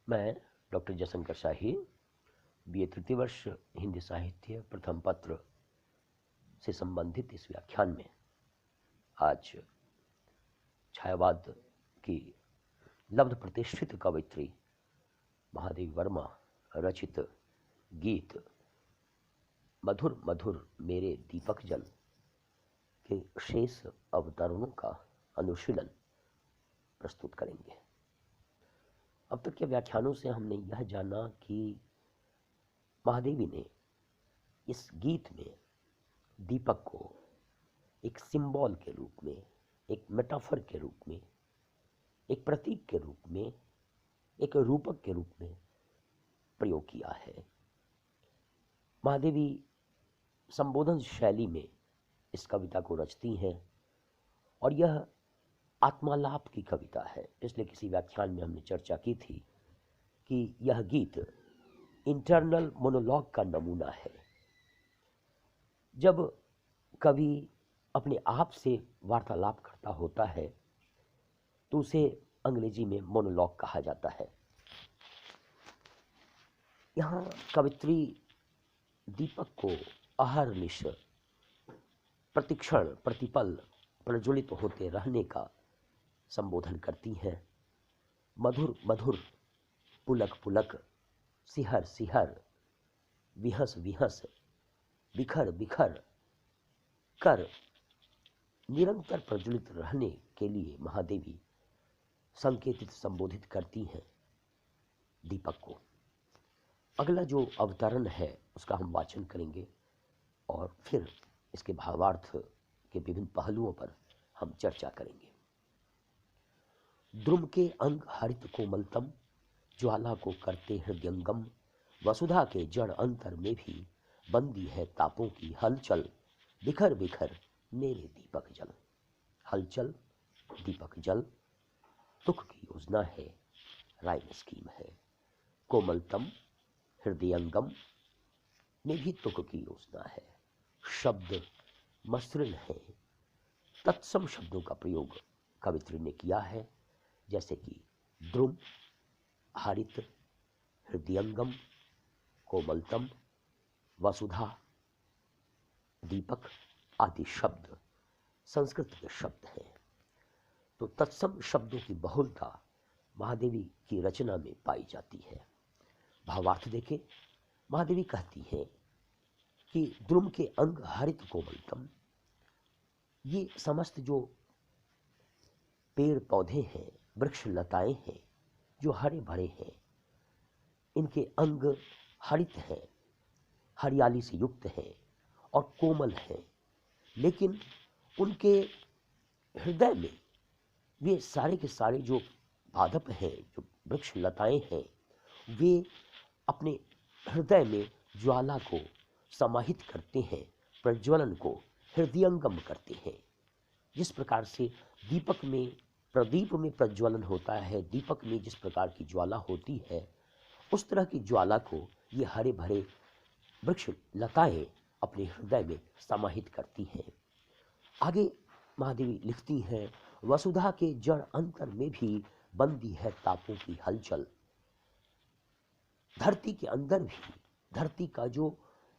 मैं डॉक्टर जयशंकर शाही, बीए तृतीय वर्ष हिंदी साहित्य प्रथम पत्र से संबंधित इस व्याख्यान में आज छायावाद की लब्ध प्रतिष्ठित कवयित्री महादेवी वर्मा रचित गीत मधुर मधुर मेरे दीपक जल के शेष अवतरणों का अनुशीलन प्रस्तुत करेंगे। अब तक के व्याख्यानों से हमने यह जाना कि महादेवी ने इस गीत में दीपक को एक सिंबल के रूप में, एक मेटाफर के रूप में, एक प्रतीक के रूप में, एक रूपक के रूप में प्रयोग किया है। महादेवी संबोधन शैली में इस कविता को रचती हैं और यह आत्मालाप की कविता है। पिछले किसी व्याख्यान में हमने चर्चा की थी कि यह गीत इंटरनल मोनोलॉग का नमूना है। जब कवि अपने आप से वार्तालाप करता होता है तो उसे अंग्रेजी में मोनोलॉग कहा जाता है। यहाँ कवित्री दीपक को अहर्निश प्रतिक्षण प्रतिपल प्रज्वलित होते रहने का संबोधन करती हैं। मधुर मधुर पुलक पुलक सिहर सिहर विहस विहस बिखर बिखर कर निरंतर प्रज्वलित रहने के लिए महादेवी संकेतित संबोधित करती हैं दीपक को। अगला जो अवतरण है उसका हम वाचन करेंगे और फिर इसके भावार्थ के विभिन्न पहलुओं पर हम चर्चा करेंगे। द्रुम के अंग हरित कोमलतम ज्वाला को करते हृदयंगम, वसुधा के जड़ अंतर में भी बंदी है तापों की हलचल, बिखर बिखर मेरे दीपक जल। हलचल दीपक जल तुक की योजना है, राइम स्कीम है। कोमलतम हृदयंगम में भी तुक की योजना है। शब्द मसृण है। तत्सम शब्दों का प्रयोग कवित्री ने किया है, जैसे कि द्रुम, हरित, हृदयंगम, कोमलतम, वसुधा, दीपक आदि शब्द संस्कृत के शब्द हैं। तो तत्सम शब्दों की बहुलता महादेवी की रचना में पाई जाती है। भावार्थ देखें, महादेवी कहती हैं कि द्रुम के अंग हरित कोमलतम, ये समस्त जो पेड़ पौधे हैं, वृक्ष लताएं हैं, जो हरे भरे हैं, इनके अंग हरित हैं, हरियाली से युक्त हैं और कोमल हैं, लेकिन उनके हृदय में वे सारे के सारे जो पादप हैं, जो वृक्ष लताएं हैं, वे अपने हृदय में ज्वाला को समाहित करते हैं, प्रज्वलन को हृदयंगम करते हैं। जिस प्रकार से दीपक में, प्रदीप में प्रज्वलन होता है, दीपक में जिस प्रकार की ज्वाला होती है, उस तरह की ज्वाला को ये हरे भरे वृक्ष लताएं अपने हृदय में समाहित करती हैं। आगे महादेवी लिखती हैं, वसुधा के जड़ अंतर में भी बंदी है तापों की हलचल। धरती के अंदर भी, धरती का जो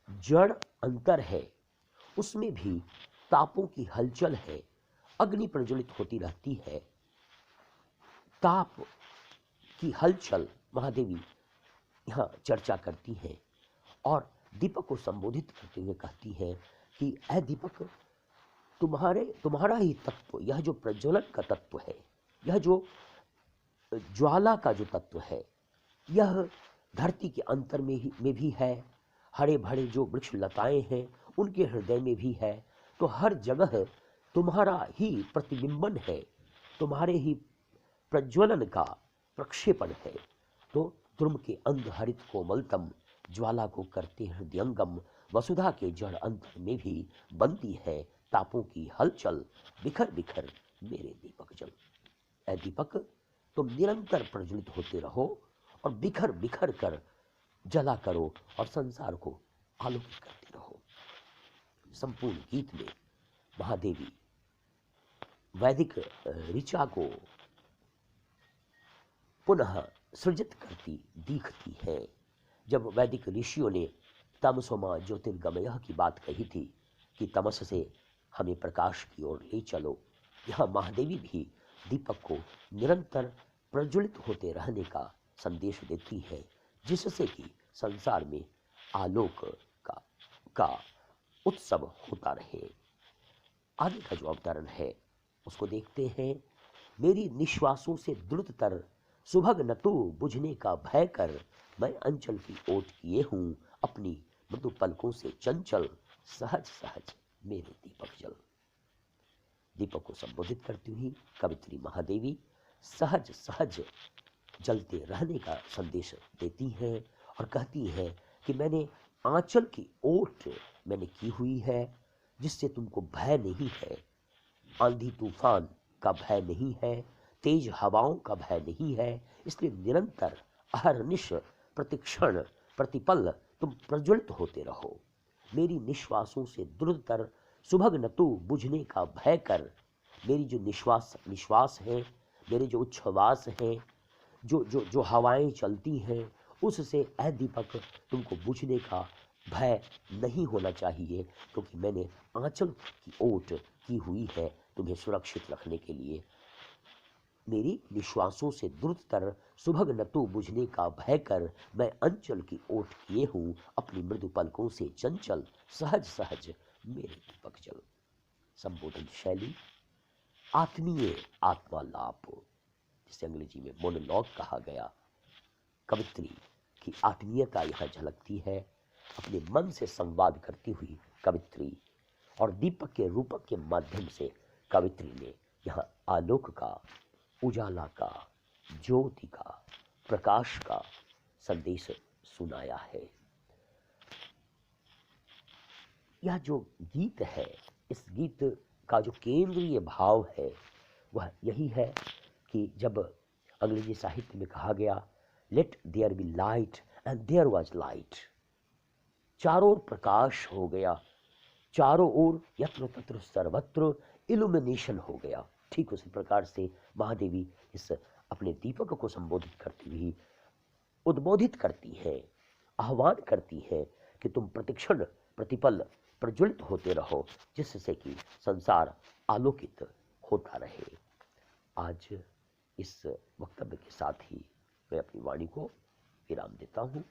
जड़ अंतर है उसमें भी तापों की हलचल है, अग्नि प्रज्वलित होती रहती है। ताप की हलचल महादेवी यहाँ चर्चा करती हैं और दीपक को संबोधित करते हुए कहती हैं कि ऐ दीपक, तुम्हारा ही तत्व, यह जो प्रज्वलन का तत्व है, यह जो ज्वाला का जो तत्व है, यह धरती के अंतर में भी है, हरे भरे जो वृक्ष लताएं हैं उनके हृदय में भी है। तो हर जगह तुम्हारा ही प्रतिबिंबन है, तुम्हारे ही प्रज्वलन का प्रक्षेपण है। तो द्रुम के अंग हरित कोमलतम ज्वाला को करते हृदयंगम, वसुधा के जड़ अंतर में भी बनती है तापों की हलचल, बिखर बिखर मेरे दीपक जल। ऐ दीपक, तुम निरंतर प्रज्वलित होते रहो और बिखर बिखर कर जला करो और संसार को आलोकित करते रहो। संपूर्ण गीत में महादेवी वैदिक ऋचा को पुनः सृजित करती दिखती है। जब वैदिक ऋषियों ने तमसोमा ज्योतिर्गमय की बात कही थी कि तमस से हमें प्रकाश की ओर ले चलो, यहाँ महादेवी भी दीपक को निरंतर प्रज्वलित होते रहने का संदेश देती है, जिससे कि संसार में आलोक का उत्सव होता रहे। आगे का जो अवतरण है उसको देखते हैं। मेरी निश्वासों से द्रुततर सुभग न तो बुझने का भय कर, मैं अंचल की ओट किए हूँ अपनी मृदु पलकों से चंचल, सहज सहज मेरे दीपक जल। दीपक को संबोधित करती हुई कवित्री महादेवी सहज सहज जलते रहने का संदेश देती हैं और कहती हैं कि मैंने आंचल की ओट मैंने की हुई है, जिससे तुमको भय नहीं है, आंधी तूफान का भय नहीं है, तेज हवाओं का भय नहीं है। इसलिए निरंतर अहरनिश प्रतिक्षण प्रतिपल तुम प्रज्वलित होते रहो। मेरी निश्वासों से द्रुततर सुभग न तो बुझने का भय कर। मेरी जो निश्वास है, मेरे जो उच्छ्वास हैं, जो हवाएं चलती हैं, उससे ऐ दीपक तुमको बुझने का भय नहीं होना चाहिए, क्योंकि मैंने आंचल की ओट की हुई है तुम्हें सुरक्षित रखने के लिए। मेरी निश्वासों से द्रुततर सुभग न तो बुझने का भय कर, मैं अंचल की ओट किए हूँ अपनी मृदु पलकों से चंचल, सहज सहज मेरे दीपक जल। संबोधन शैली आत्मीय आत्मालाप, जिसे अंग्रेजी में मोनोलॉग कहा गया। कवित्री की आत्मीयता यहाँ झलकती है। अपने मन से संवाद करती हुई कवित्री और दीपक के रूपक के माध्यम से कवित्री ने यहाँ आलोक का, उजाला का, ज्योति का, प्रकाश का संदेश सुनाया है। यह जो गीत है, इस गीत का जो केंद्रीय भाव है वह यही है कि जब अंग्रेजी साहित्य में कहा गया let there be light and there was light, चारों ओर प्रकाश हो गया, चारों ओर यत्र तत्र सर्वत्र इल्यूमिनेशन हो गया। ठीक उसी प्रकार से महादेवी इस अपने दीपक को संबोधित करती हुई उद्बोधित करती है, आह्वान करती है कि तुम प्रतिक्षण प्रतिपल प्रज्वलित होते रहो, जिससे कि संसार आलोकित होता रहे। आज इस वक्तव्य के साथ ही मैं अपनी वाणी को विराम देता हूँ।